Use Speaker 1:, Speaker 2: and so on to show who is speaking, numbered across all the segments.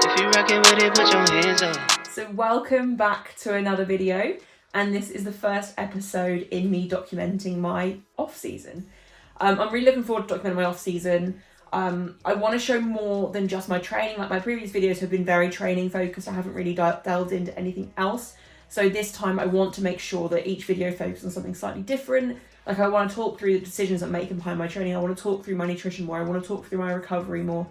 Speaker 1: If you rockin' with it, put your hands up.
Speaker 2: So welcome back to another video, and this is the first episode in me documenting my off-season. I'm really looking forward to documenting my off-season. I want to show more than just my training. Like my previous videos have been very training focused. I haven't really delved into anything else. So this time I want to make sure that each video focuses on something slightly different. Like I want to talk through the decisions I'm making behind my training. I want to talk through my nutrition more. I want to talk through my recovery more.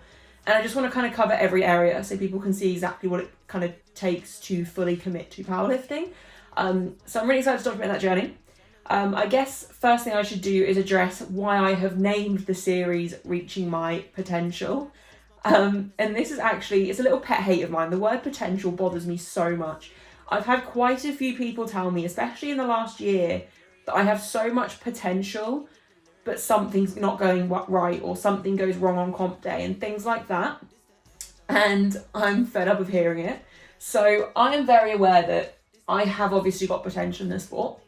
Speaker 2: And I just want to kind of cover every area so people can see exactly what it kind of takes to fully commit to powerlifting. So I'm really excited to document that journey. I guess first thing I should do is address why I have named the series Reaching My Potential. And this is actually, it's a little pet hate of mine. The word potential bothers me so much. I've had quite a few people tell me, especially in the last year, that I have so much potential, but something's not going right or something goes wrong on comp day and things like that. And I'm fed up of hearing it. So I am very aware that I have obviously got potential in this sport.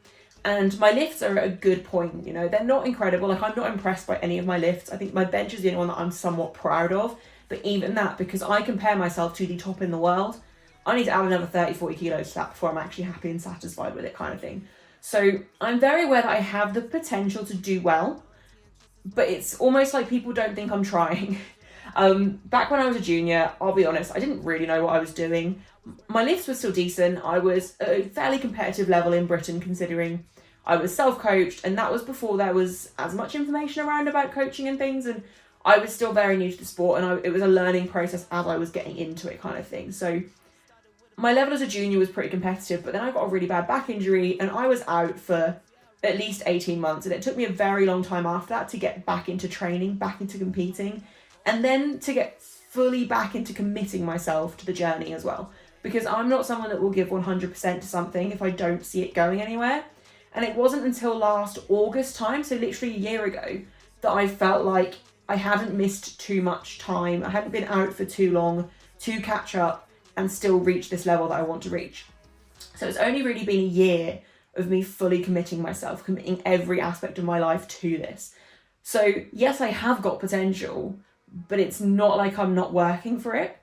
Speaker 2: And my lifts are at a good point, you know, they're not incredible. Like I'm not impressed by any of my lifts. I think my bench is the only one that I'm somewhat proud of. But even that, because I compare myself to the top in the world, I need to add another 30, 40 kilos to that before I'm actually happy and satisfied with it kind of thing. So I'm very aware that I have the potential to do well, but it's almost like people don't think I'm trying. Back when I was a junior, I'll be honest, I didn't really know what I was doing. My lifts were still decent. I was at a fairly competitive level in Britain, considering I was self-coached, and that was before there was as much information around about coaching and things, and I was still very new to the sport, and it was a learning process as I was getting into it kind of thing. So my level as a junior was pretty competitive, but then I got a really bad back injury, and I was out for at least 18 months, and it took me a very long time after that to get back into training, back into competing, and then to get fully back into committing myself to the journey as well, because I'm not someone that will give 100% to something if I don't see it going anywhere. And it wasn't until last August time, so literally a year ago, that I felt like I hadn't missed too much time, I hadn't been out for too long to catch up and still reach this level that I want to reach. So it's only really been a year of me fully committing myself, committing every aspect of my life to this. So yes, I have got potential, but it's not like I'm not working for it.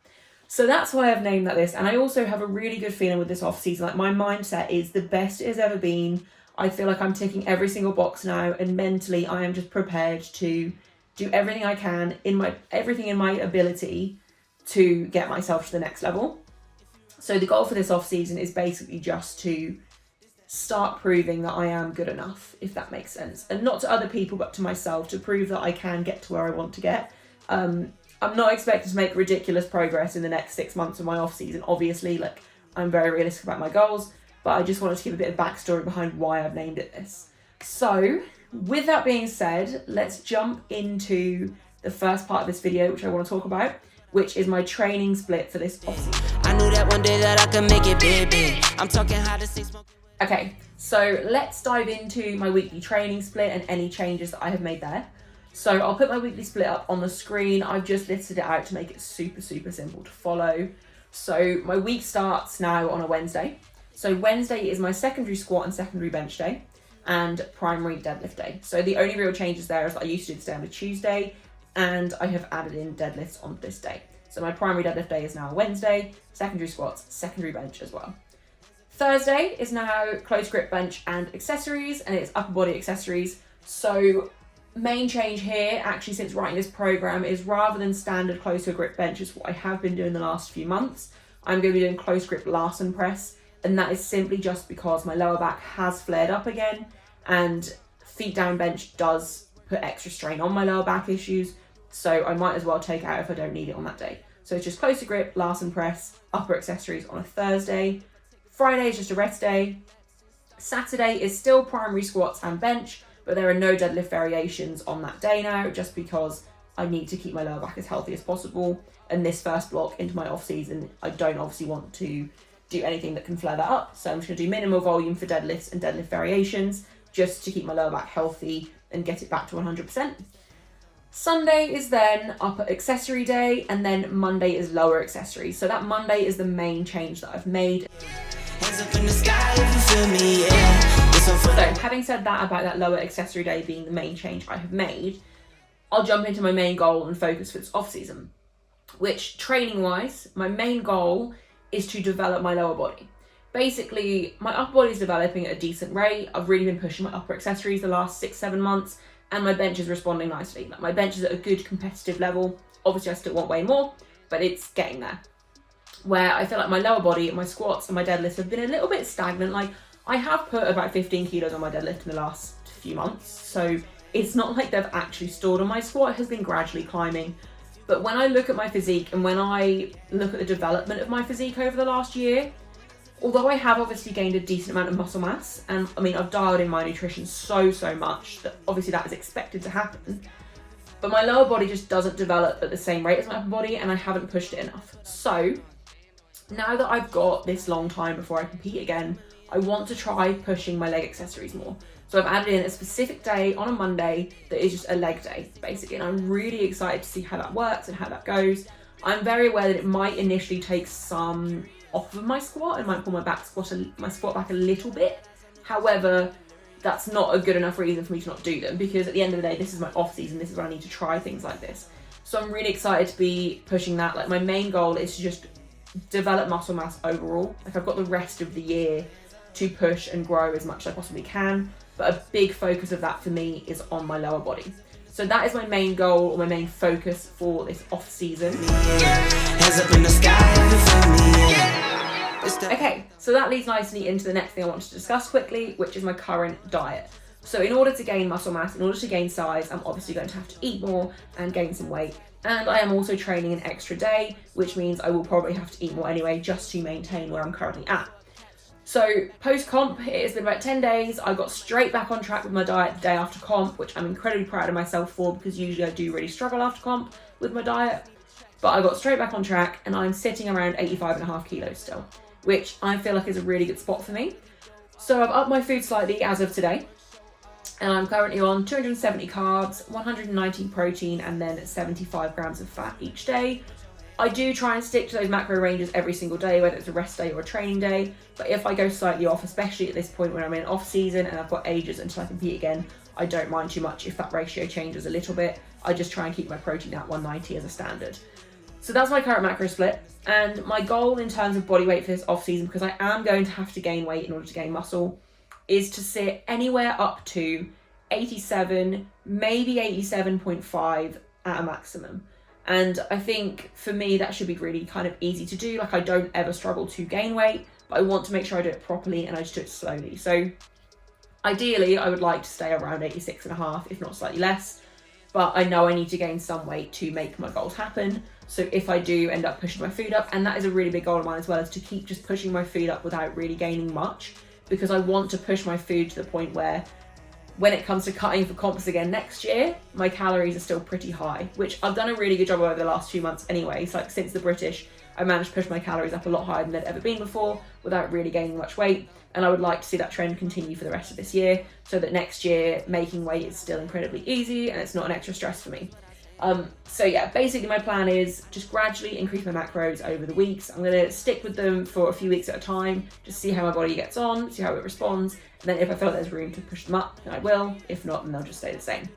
Speaker 2: So that's why I've named that this. And I also have a really good feeling with this off season. Like my mindset is the best it has ever been. I feel like I'm ticking every single box now, and mentally I am just prepared to do everything I can everything in my ability to get myself to the next level. So the goal for this off season is basically just to start proving that I am good enough, if that makes sense. And not to other people, but to myself, to prove that I can get to where I want to get. I'm not expecting to make ridiculous progress in the next 6 months of my off season. Obviously, like I'm very realistic about my goals, but I just wanted to give a bit of backstory behind why I've named it this. So with that being said, let's jump into the first part of this video, which I want to talk about, which is my training split for this off season.
Speaker 1: I knew that one day that I could make it big. I'm talking how to say smoke.
Speaker 2: Okay, so let's dive into my weekly training split and any changes that I have made there. So I'll put my weekly split up on the screen. I've just listed it out to make it super simple to follow. So my week starts now on a Wednesday. So Wednesday is my secondary squat and secondary bench day and primary deadlift day. So the only real changes there is that I used to do this day on a Tuesday, and I have added in deadlifts on this day. So my primary deadlift day is now a Wednesday, secondary squats, secondary bench as well. Thursday is now close grip bench and accessories, and it's upper body accessories. So main change here, actually since writing this program, is rather than standard close grip bench, is what I have been doing the last few months, I'm going to be doing close grip Larsen press, and that is simply just because my lower back has flared up again, and feet down bench does put extra strain on my lower back issues, so I might as well take it out if I don't need it on that day. So it's just closer grip, Larsen press, upper accessories on a Thursday. Friday is just a rest day. Saturday is still primary squats and bench, but there are no deadlift variations on that day now, just because I need to keep my lower back as healthy as possible. And this first block into my off season, I don't obviously want to do anything that can flare that up. So I'm just going to do minimal volume for deadlifts and deadlift variations, just to keep my lower back healthy and get it back to 100%. Sunday is then upper accessory day, and then Monday is lower accessories. So that Monday is the main change that I've made.
Speaker 1: Hands up in the sky if you feel me, yeah.
Speaker 2: So having said that about that lower accessory day being the main change I have made, I'll jump into my main goal and focus for this off season, which training wise, my main goal is to develop my lower body. Basically, my upper body is developing at a decent rate. I've really been pushing my upper accessories the last 6-7 months, and my bench is responding nicely. Like, my bench is at a good competitive level. Obviously, I still want way more, but it's getting there. Where I feel like my lower body, my squats and my deadlifts have been a little bit stagnant. Like, I have put about 15 kilos on my deadlift in the last few months, so it's not like they've actually stalled, and my squat has been gradually climbing. But when I look at my physique and when I look at the development of my physique over the last year, although I have obviously gained a decent amount of muscle mass, and I mean, I've dialed in my nutrition so much that obviously that is expected to happen, but my lower body just doesn't develop at the same rate as my upper body, and I haven't pushed it enough. So now that I've got this long time before I compete again, I want to try pushing my leg accessories more. So I've added in a specific day on a Monday that is just a leg day, basically, and I'm really excited to see how that works and how that goes. I'm very aware that it might initially take some off of my squat and might pull my squat back a little bit. However, that's not a good enough reason for me to not do them, because at the end of the day, this is my off season. This is where I need to try things like this. So I'm really excited to be pushing that. Like, my main goal is to just develop muscle mass overall. Like, I've got the rest of the year to push and grow as much as I possibly can, but a big focus of that for me is on my lower body. So that is my main goal, or my main focus for this off season. Okay, so that leads nicely into the next thing I want to discuss quickly, which is my current diet. So in order to gain muscle mass, in order to gain size, I'm obviously going to have to eat more and gain some weight. And I am also training an extra day, which means I will probably have to eat more anyway, just to maintain where I'm currently at. So post-comp, it has been about 10 days. I got straight back on track with my diet the day after comp, which I'm incredibly proud of myself for, because usually I do really struggle after comp with my diet. But I got straight back on track, and I'm sitting around 85.5 kilos still, which I feel like is a really good spot for me. So I've upped my food slightly as of today, and I'm currently on 270 carbs, 190 protein, and then 75 grams of fat each day. I do try and stick to those macro ranges every single day, whether it's a rest day or a training day. But if I go slightly off, especially at this point when I'm in off season and I've got ages until I compete again, I don't mind too much if that ratio changes a little bit. I just try and keep my protein at 190 as a standard. So that's my current macro split. And my goal in terms of body weight for this off season, because I am going to have to gain weight in order to gain muscle, is to sit anywhere up to 87, maybe 87.5 at a maximum. And I think for me, that should be really kind of easy to do. Like, I don't ever struggle to gain weight, but I want to make sure I do it properly, and I just do it slowly. So ideally, I would like to stay around 86.5, if not slightly less. But I know I need to gain some weight to make my goals happen. So if I do end up pushing my food up, and that is a really big goal of mine as well, is to keep just pushing my food up without really gaining much, because I want to push my food to the point where when it comes to cutting for comps again next year, my calories are still pretty high, which I've done a really good job over the last few months anyway. So like, since the British, I managed to push my calories up a lot higher than they'd ever been before without really gaining much weight. And I would like to see that trend continue for the rest of this year, so that next year making weight is still incredibly easy and it's not an extra stress for me. So yeah, basically my plan is just gradually increase my macros over the weeks. I'm going to stick with them for a few weeks at a time, just see how my body gets on, see how it responds. And then if I feel like there's room to push them up, then I will. If not, then they'll just stay the same.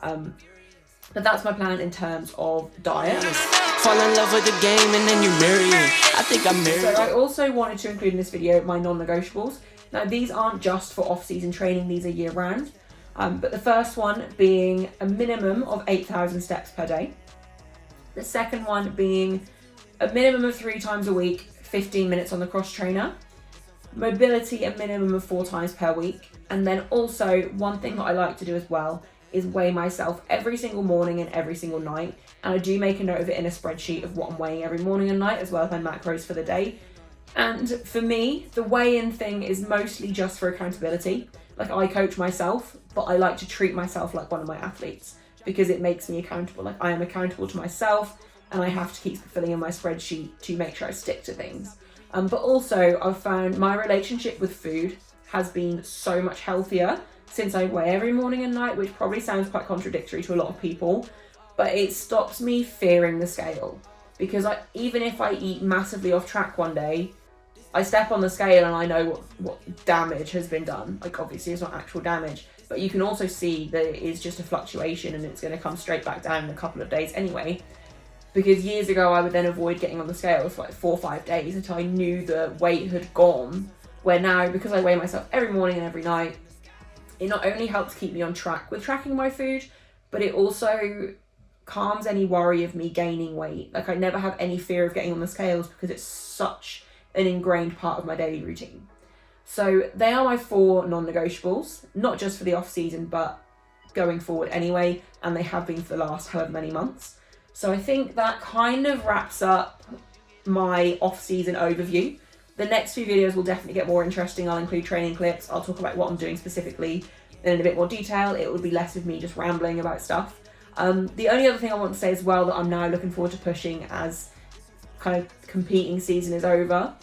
Speaker 2: But that's my plan in terms of diet.
Speaker 1: Fall in love with the game and then you marry it. I think I'm married.
Speaker 2: So I also wanted to include in this video my non-negotiables. Now, these aren't just for off-season training, these are year-round. But the first one being a minimum of 8,000 steps per day. The second one being a minimum of 3 times a week, 15 minutes on the cross trainer. Mobility a minimum of 4 times per week. And then also, one thing that I like to do as well is weigh myself every single morning and every single night. And I do make a note of it in a spreadsheet of what I'm weighing every morning and night, as well as my macros for the day. And for me, the weigh-in thing is mostly just for accountability. Like, I coach myself, but I like to treat myself like one of my athletes, because it makes me accountable. Like, I am accountable to myself, and I have to keep filling in my spreadsheet to make sure I stick to things. But also, I've found my relationship with food has been so much healthier since I weigh every morning and night, which probably sounds quite contradictory to a lot of people, but it stops me fearing the scale. Because even if I eat massively off track one day, I step on the scale and I know what damage has been done. Like, obviously it's not actual damage, but you can also see that it is just a fluctuation and it's going to come straight back down in a couple of days anyway. Because years ago I would then avoid getting on the scales for like 4 or 5 days until I knew the weight had gone, where now, because I weigh myself every morning and every night, it not only helps keep me on track with tracking my food, but it also calms any worry of me gaining weight. Like, I never have any fear of getting on the scales because it's such an ingrained part of my daily routine. So they are my 4 non-negotiables, not just for the off season, but going forward anyway, and they have been for the last however many months. So I think that kind of wraps up my off season overview. The next few videos will definitely get more interesting. I'll include training clips. I'll talk about what I'm doing specifically in a bit more detail. It will be less of me just rambling about stuff. The only other thing I want to say as well that I'm now looking forward to pushing as kind of competing season is over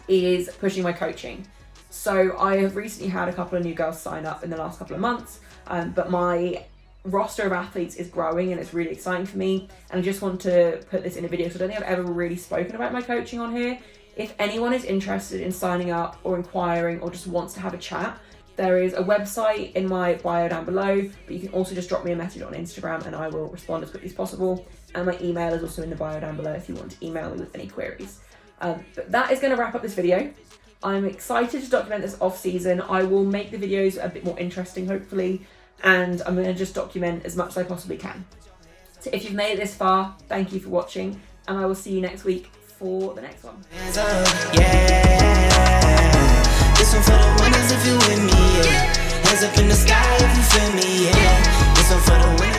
Speaker 2: is pushing my coaching. So I have recently had a couple of new girls sign up in the last couple of months, but my roster of athletes is growing and it's really exciting for me. And I just want to put this in a video, so I don't think I've ever really spoken about my coaching on here. If anyone is interested in signing up or inquiring or just wants to have a chat, there is a website in my bio down below, but you can also just drop me a message on Instagram and I will respond as quickly as possible. And my email is also in the bio down below if you want to email me with any queries. But that is going to wrap up this video. I'm excited to document this off season. I will make the videos a bit more interesting, hopefully, and I'm going to just document as much as I possibly can. So if you've made it this far, thank you for watching, and I will see you next week for the next one.
Speaker 1: Hands up, yeah. This one for the winners if you with me, yeah. Hands up in the sky if you feel me, yeah. This one for the winners.